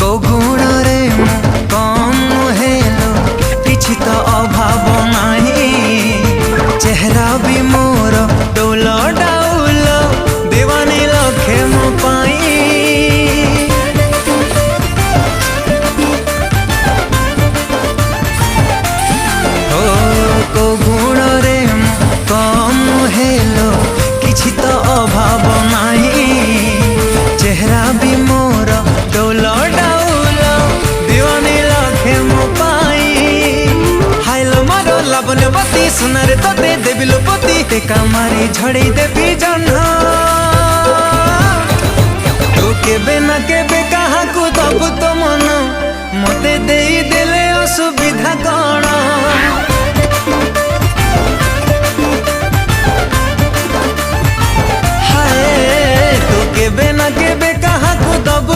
गुण रे come hello किछि तो अभाव नाही। चेहरा भी मोर डोल डाउल दीवानी लखे मो पाई। को गुण रे कम हेलो किछि तो अभाव नाही। चेहरा भी मोर डोल डाउल दीवानी लखे मो पाई। हाइलो मारो लाबण्यवती सुनारे तोते देवी लोपति टेका मारी झड़े देवी जन्ह। तू केबे ना केबे कहा को दबु तो मन मते देई देले असुविधा कण। हाय तू केबे ना केबे कहा को दबु